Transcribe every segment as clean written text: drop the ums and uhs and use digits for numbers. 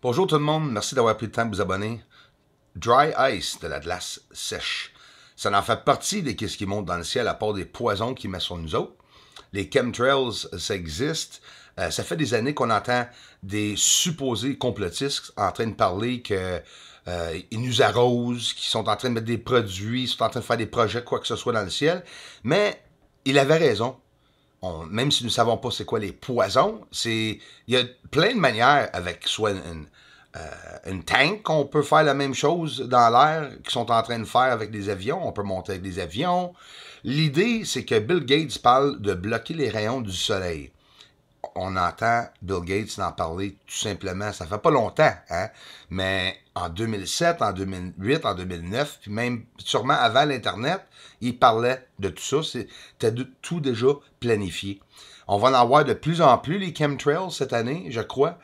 Bonjour tout le monde, merci d'avoir pris le temps de vous abonner. Dry ice, de la glace sèche. Ça en fait partie des qu'est-ce qui monte dans le ciel à part des poisons qui mettent sur nous autres. Les chemtrails, ça existe. Ça fait des années qu'on entend des supposés complotistes en train de parler que ils nous arrosent, qu'ils sont en train de mettre des produits, ils sont en train de faire des projets, quoi que ce soit dans le ciel. Mais il avait raison. Même si nous ne savons pas c'est quoi les poisons, il y a plein de manières avec soit une tank qu'on peut faire la même chose dans l'air qu'ils sont en train de faire avec des avions. On peut monter avec des avions. L'idée, c'est que Bill Gates parle de bloquer les rayons du soleil. On entend Bill Gates en parler tout simplement. Ça fait pas longtemps, hein? Mais en 2007, en 2008, en 2009, puis même sûrement avant l'Internet, il parlait de tout ça. C'était tout déjà planifié. On va en avoir de plus en plus les chemtrails cette année, je crois.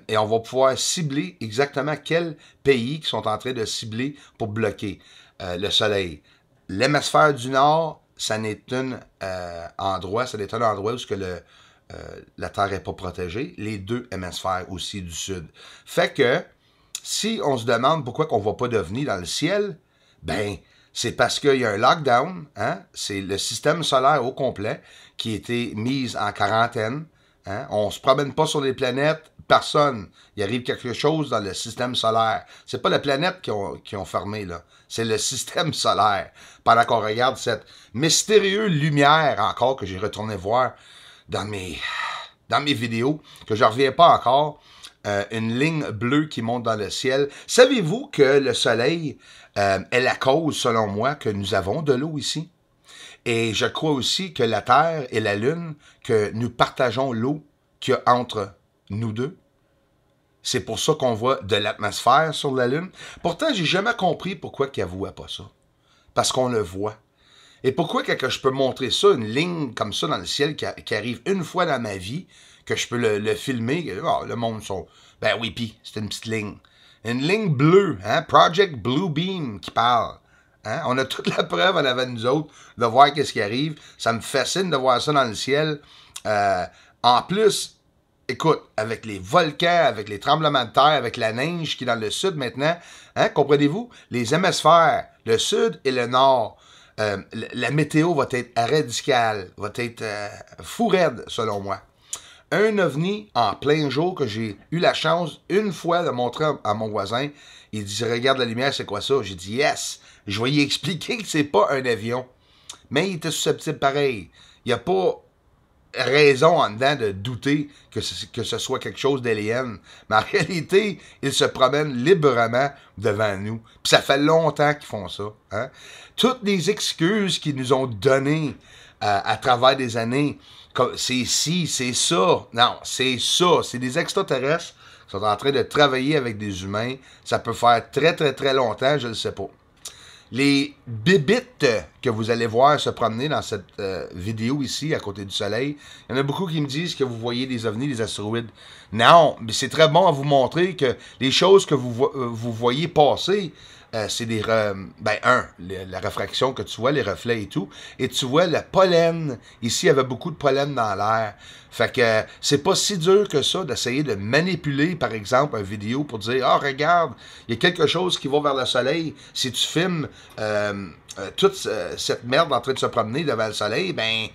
Et on va pouvoir cibler exactement quels pays qui sont en train de cibler pour bloquer le soleil. L'hémisphère du Nord, ça n'est un endroit où la Terre n'est pas protégée. Les deux hémisphères aussi du Sud. Fait que, si on se demande pourquoi qu'on ne va pas devenir dans le ciel, ben, c'est parce qu'il y a un lockdown, hein? C'est le système solaire au complet qui a été mis en quarantaine. Hein? On ne se promène pas sur les planètes, personne. Il arrive quelque chose dans le système solaire. C'est pas la planète qui ont fermé, là. C'est le système solaire. Pendant qu'on regarde cette mystérieuse lumière encore que j'ai retourné voir dans mes vidéos, que je ne reviens pas encore, une ligne bleue qui monte dans le ciel. Savez-vous que le soleil est la cause, selon moi, que nous avons de l'eau ici? Et je crois aussi que la Terre et la Lune, que nous partageons l'eau qu'il y a entre nous deux. C'est pour ça qu'on voit de l'atmosphère sur la Lune. Pourtant, j'ai jamais compris pourquoi ils n'avouaient pas ça. Parce qu'on le voit. Et pourquoi que je peux montrer ça, une ligne comme ça dans le ciel qui arrive une fois dans ma vie, que je peux le filmer, oh, le monde sont... Ben oui, pis, c'est une petite ligne. Une ligne bleue, hein, Project Blue Beam qui parle. Hein? On a toute la preuve en avant de nous autres de voir qu'est-ce qui arrive. Ça me fascine de voir ça dans le ciel. En plus, écoute, avec les volcans, avec les tremblements de terre, avec la neige qui est dans le sud maintenant, hein, comprenez-vous? Les hémisphères, le sud et le nord, la météo va être radicale, va être fou raide, selon moi. Un ovni en plein jour que j'ai eu la chance une fois de montrer à mon voisin. Il dit, regarde la lumière, c'est quoi ça? J'ai dit, yes. Je vais y expliquer que c'est pas un avion. Mais il était susceptible pareil. Il n'y a pas raison en dedans de douter que ce soit quelque chose d'alien. Mais en réalité, ils se promènent librement devant nous. Puis ça fait longtemps qu'ils font ça. Hein? Toutes les excuses qu'ils nous ont données à travers des années, c'est ci, c'est ça. Non, c'est ça. C'est des extraterrestres qui sont en train de travailler avec des humains. Ça peut faire très, très, très longtemps, je ne le sais pas. Les bébites que vous allez voir se promener dans cette vidéo ici, à côté du soleil, il y en a beaucoup qui me disent que vous voyez des ovnis, des astéroïdes. Non, mais c'est très bon à vous montrer que les choses que vous voyez passer, c'est la réfraction que tu vois, les reflets et tout, et tu vois le pollen. Ici, il y avait beaucoup de pollen dans l'air. Fait que c'est pas si dur que ça d'essayer de manipuler, par exemple, une vidéo pour dire, ah, regarde, il y a quelque chose qui va vers le soleil. Si tu filmes toute cette merde en train de se promener devant le soleil, ben,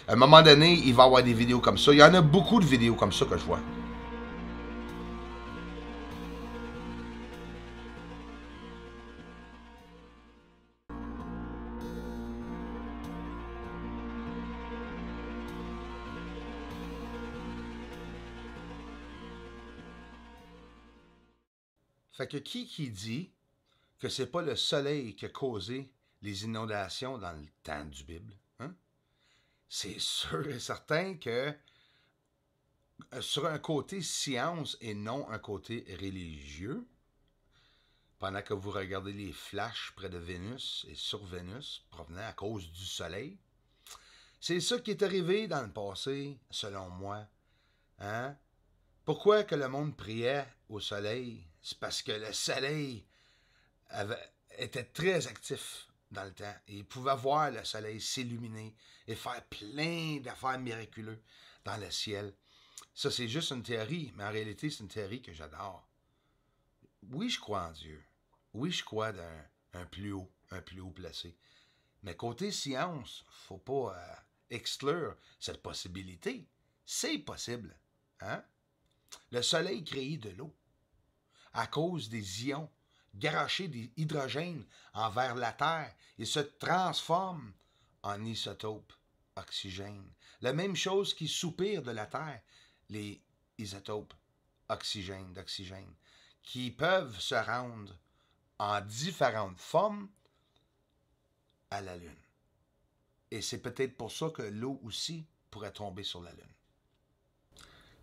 à un moment donné, il va y avoir des vidéos comme ça. Il y en a beaucoup de vidéos comme ça que je vois. Fait que qui dit que c'est pas le soleil qui a causé les inondations dans le temps du Bible? Hein? C'est sûr et certain que sur un côté science et non un côté religieux, pendant que vous regardez les flashs près de Vénus et sur Vénus provenant à cause du soleil, c'est ça qui est arrivé dans le passé, selon moi. Hein? Pourquoi que le monde priait au soleil? C'est parce que le soleil était très actif dans le temps. Et il pouvait voir le soleil s'illuminer et faire plein d'affaires miraculeuses dans le ciel. Ça, c'est juste une théorie, mais en réalité, c'est une théorie que j'adore. oui, je crois en Dieu. Oui, je crois d'un un plus haut placé. Mais côté science, faut pas exclure cette possibilité. C'est possible. Hein? Le Soleil crée de l'eau à cause des ions garochés des hydrogènes envers la Terre et se transforme en isotope oxygène. La même chose qui soupire de la Terre, les isotopes d'oxygène, qui peuvent se rendre en différentes formes à la Lune. Et c'est peut-être pour ça que l'eau aussi pourrait tomber sur la Lune.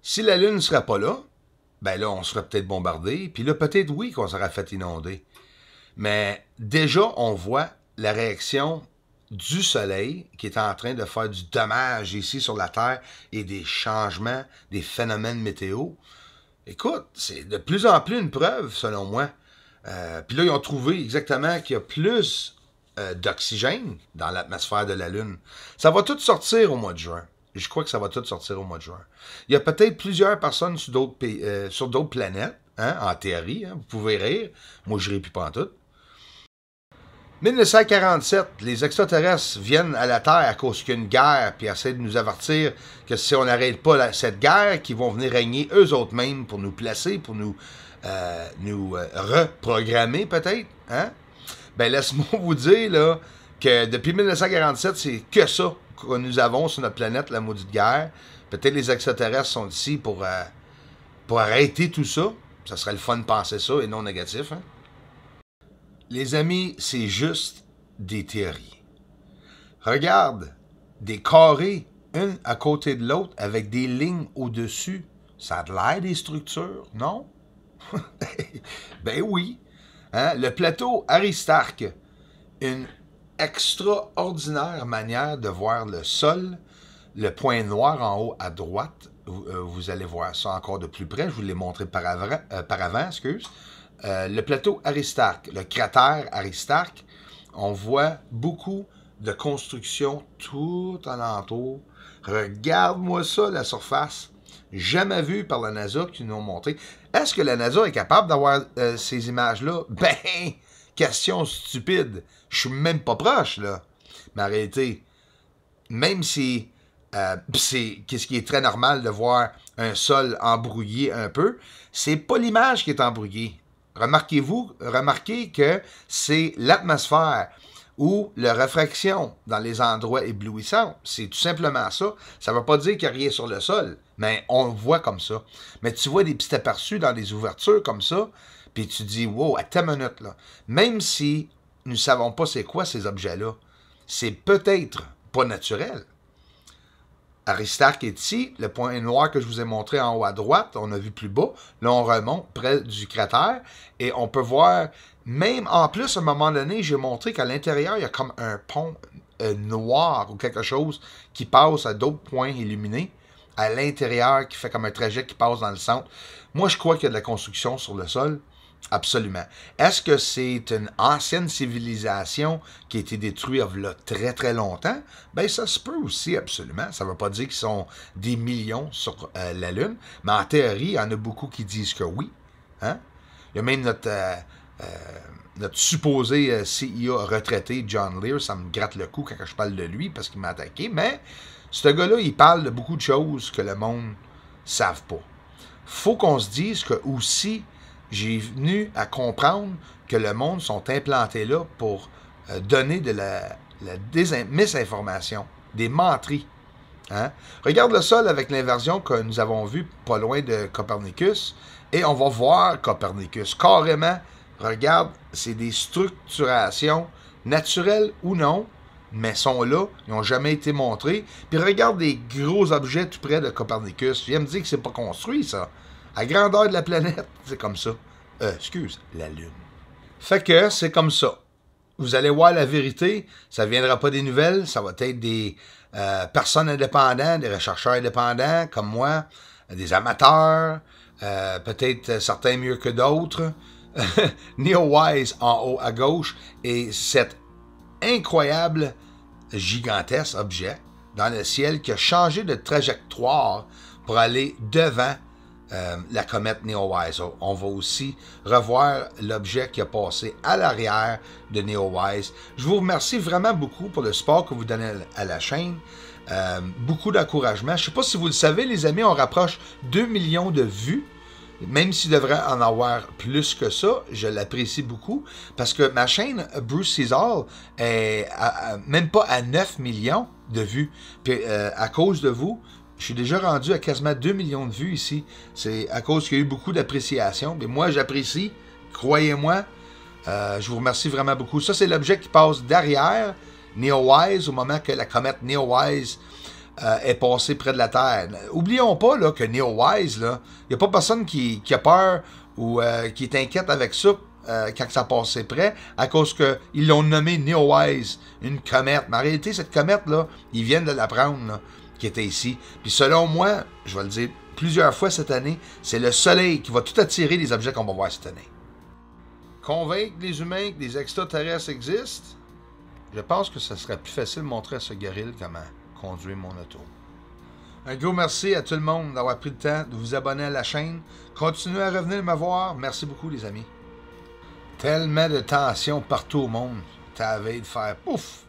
Si la Lune ne serait pas là, ben là, on serait peut-être bombardé, puis là, peut-être oui qu'on serait fait inonder. Mais déjà, on voit la réaction du Soleil qui est en train de faire du dommage ici sur la Terre et des changements, des phénomènes météo. Écoute, c'est de plus en plus une preuve, selon moi. Puis là, ils ont trouvé exactement qu'il y a plus d'oxygène dans l'atmosphère de la Lune. Ça va tout sortir au mois de juin. Je crois que ça va tout sortir au mois de juin. Il y a peut-être plusieurs personnes sur d'autres planètes, hein, en théorie. Hein, vous pouvez rire. Moi, je ne ris plus pantoute. 1947, les extraterrestres viennent à la Terre à cause qu'il y a une guerre, puis essaient de nous avertir que si on n'arrête pas cette guerre, qu'ils vont venir régner eux autres mêmes pour nous placer, pour nous reprogrammer peut-être. Hein? Ben laisse-moi vous dire là, que depuis 1947, c'est que ça que nous avons sur notre planète, la maudite guerre. Peut-être les extraterrestres sont ici pour arrêter tout ça. Ça serait le fun de penser ça et non négatif. Hein? Les amis, c'est juste des théories. Regarde, des carrés, une à côté de l'autre, avec des lignes au-dessus. Ça a l'air des structures, non? Ben oui. Hein? Le plateau Aristarque, une extraordinaire manière de voir le sol, le point noir en haut à droite. Vous allez voir ça encore de plus près. Je vous l'ai montré par avant, excuse. Le plateau Aristarque, le cratère Aristarque, on voit beaucoup de constructions tout alentour. Regarde-moi ça, la surface. Jamais vu par la NASA qui nous ont montré. Est-ce que la NASA est capable d'avoir ces images-là? Ben, question stupide. Je suis même pas proche, là. Mais en réalité, même si c'est ce qui est très normal de voir un sol embrouillé un peu, c'est pas l'image qui est embrouillée. Remarquez que c'est l'atmosphère ou la réfraction dans les endroits éblouissants. C'est tout simplement ça. Ça ne veut pas dire qu'il n'y a rien sur le sol, mais on le voit comme ça. Mais tu vois des petits aperçus dans des ouvertures comme ça, puis tu dis, wow, à ta minute, là. Même si nous ne savons pas c'est quoi ces objets-là, c'est peut-être pas naturel. Aristarque est ici, le point noir que je vous ai montré en haut à droite, on a vu plus bas, là on remonte près du cratère, et on peut voir, même en plus, à un moment donné, j'ai montré qu'à l'intérieur, il y a comme un pont noir ou quelque chose qui passe à d'autres points illuminés, à l'intérieur, qui fait comme un trajet qui passe dans le centre. Moi, je crois qu'il y a de la construction sur le sol. Absolument. Est-ce que c'est une ancienne civilisation qui a été détruite il y a très très longtemps? Ben ça se peut aussi, absolument. Ça ne veut pas dire qu'ils sont des millions sur la Lune, mais en théorie, il y en a beaucoup qui disent que oui. Hein? Il y a même notre supposé CIA retraité, John Lear, ça me gratte le cou quand je parle de lui parce qu'il m'a attaqué, mais ce gars-là, il parle de beaucoup de choses que le monde ne savent pas. Faut qu'on se dise que aussi, j'ai venu à comprendre que le monde sont implantés là pour donner de la misinformation, des menteries. Hein? Regarde le sol avec l'inversion que nous avons vue pas loin de Copernicus et on va voir Copernicus. Carrément, regarde, c'est des structurations naturelles ou non, mais sont là, ils n'ont jamais été montrés. Puis regarde des gros objets tout près de Copernicus. Tu viens me dire que c'est pas construit, ça. À grandeur de la planète, c'est comme ça. La Lune. Fait que c'est comme ça. Vous allez voir la vérité, ça ne viendra pas des nouvelles, ça va être des personnes indépendantes, des chercheurs indépendants comme moi, des amateurs, peut-être certains mieux que d'autres. NeoWise en haut à gauche et cet incroyable, gigantesque objet dans le ciel qui a changé de trajectoire pour aller devant la comète Neowise. On va aussi revoir l'objet qui a passé à l'arrière de Neowise. Je vous remercie vraiment beaucoup pour le support que vous donnez à la chaîne. Beaucoup d'encouragement. Je ne sais pas si vous le savez, les amis, on rapproche 2 millions de vues. Même s'il devrait en avoir plus que ça, je l'apprécie beaucoup. Parce que ma chaîne Bruce Caesar est même pas à 9 millions de vues. Puis à cause de vous, je suis déjà rendu à quasiment 2 millions de vues ici. C'est à cause qu'il y a eu beaucoup d'appréciation. Mais moi, j'apprécie. Croyez-moi. Je vous remercie vraiment beaucoup. Ça, c'est l'objet qui passe derrière Neowise au moment que la comète Neowise est passée près de la Terre. Oublions pas là, que Neowise, il n'y a pas personne qui a peur ou qui est inquiète avec ça quand ça passait près, à cause qu'ils l'ont nommé Neowise, une comète. Mais en réalité, cette comète-là, ils viennent de l'apprendre, qui était ici. Puis selon moi, je vais le dire plusieurs fois cette année, c'est le soleil qui va tout attirer les objets qu'on va voir cette année. Convaincre les humains que des extraterrestres existent, je pense que ce serait plus facile de montrer à ce gorille comment conduire mon auto. Un gros merci à tout le monde d'avoir pris le temps de vous abonner à la chaîne. Continuez à revenir me voir. Merci beaucoup, les amis. Tellement de tension partout au monde. T'as envie de faire pouf!